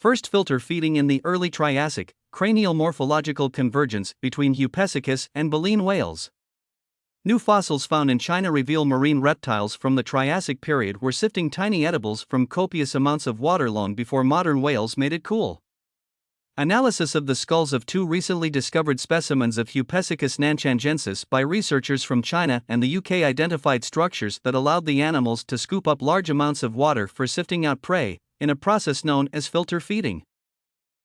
First filter feeding in the early Triassic, cranial morphological convergence between Hupehsuchus and baleen whales. New fossils found in China reveal marine reptiles from the Triassic period were sifting tiny edibles from copious amounts of water long before modern whales made it cool. Analysis of the skulls of two recently discovered specimens of Hupehsuchus nanchangensis by researchers from China and the UK identified structures that allowed the animals to scoop up large amounts of water for sifting out prey, in a process known as filter feeding.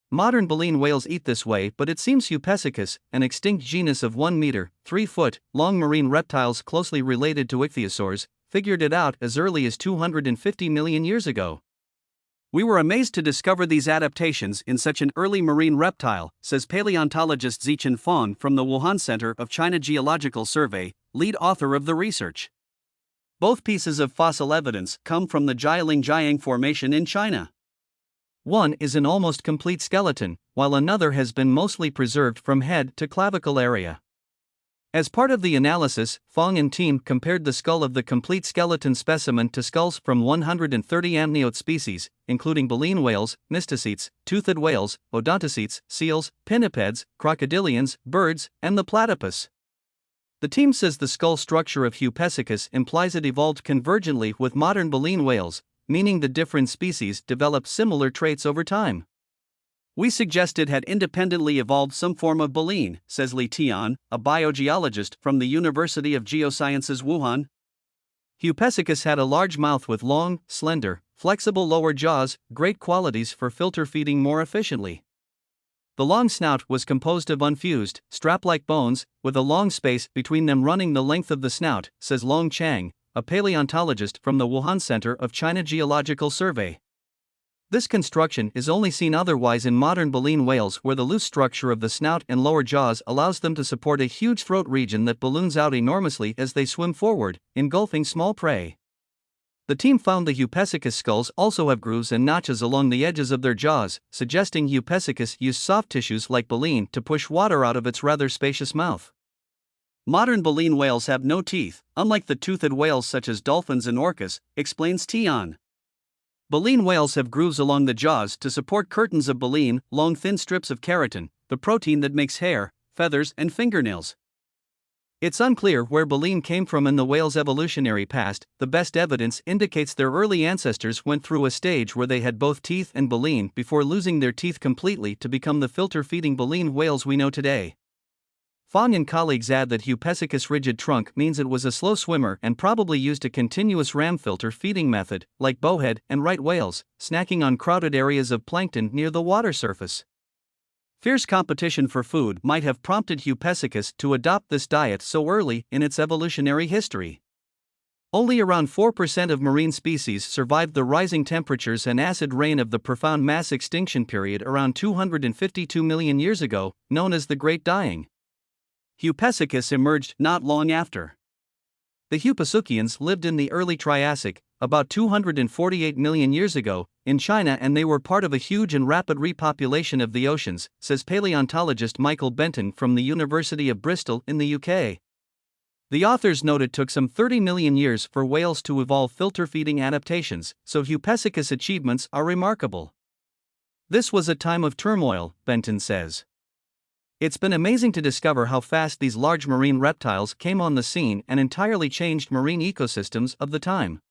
Modern baleen whales eat this way, but it seems Hupehsuchus, an extinct genus of 1 meter, 3 foot, long marine reptiles closely related to ichthyosaurs, figured it out as early as 250 million years ago. We were amazed to discover these adaptations in such an early marine reptile, says paleontologist Zichen Fong from the Wuhan Center of China Geological Survey, lead author of the research. Both pieces of fossil evidence come from the Jialing Formation in China. One is an almost complete skeleton, while another has been mostly preserved from head to clavicle area. As part of the analysis, Fong and team compared the skull of the complete skeleton specimen to skulls from 130 amniote species, including baleen whales, mysticetes, toothed whales, odontocetes, seals, pinnipeds, crocodilians, birds, and the platypus. The team says the skull structure of Hupehsuchus implies it evolved convergently with modern baleen whales, meaning the different species developed similar traits over time. We suggest it had independently evolved some form of baleen, says Li Tian, a biogeologist from the University of Geosciences Wuhan. Hupehsuchus had a large mouth with long, slender, flexible lower jaws, great qualities for filter feeding more efficiently. The long snout was composed of unfused, strap-like bones, with a long space between them running the length of the snout, says Long Chang, a paleontologist from the Wuhan Center of China Geological Survey. This construction is only seen otherwise in modern baleen whales, where the loose structure of the snout and lower jaws allows them to support a huge throat region that balloons out enormously as they swim forward, engulfing small prey. The team found the Hupehsuchus skulls also have grooves and notches along the edges of their jaws, suggesting Hupehsuchus used soft tissues like baleen to push water out of its rather spacious mouth. Modern baleen whales have no teeth, unlike the toothed whales such as dolphins and orcas, explains Tian. Baleen whales have grooves along the jaws to support curtains of baleen, long thin strips of keratin, the protein that makes hair, feathers, and fingernails. It's unclear where baleen came from in the whale's evolutionary past. The best evidence indicates their early ancestors went through a stage where they had both teeth and baleen before losing their teeth completely to become the filter-feeding baleen whales we know today. Fong and colleagues add that Hupehsuchus' rigid trunk means it was a slow swimmer and probably used a continuous ram filter feeding method, like bowhead and right whales, snacking on crowded areas of plankton near the water surface. Fierce competition for food might have prompted Hupehsuchus to adopt this diet so early in its evolutionary history. Only around 4% of marine species survived the rising temperatures and acid rain of the profound mass extinction period around 252 million years ago, known as the Great Dying. Hupehsuchus emerged not long after. The Hupehsuchians lived in the early Triassic, about 248 million years ago, in China, and they were part of a huge and rapid repopulation of the oceans, says paleontologist Michael Benton from the University of Bristol in the UK. The authors note it took some 30 million years for whales to evolve filter-feeding adaptations, so Hupehsuchus' achievements are remarkable. This was a time of turmoil, Benton says. It's been amazing to discover how fast these large marine reptiles came on the scene and entirely changed marine ecosystems of the time.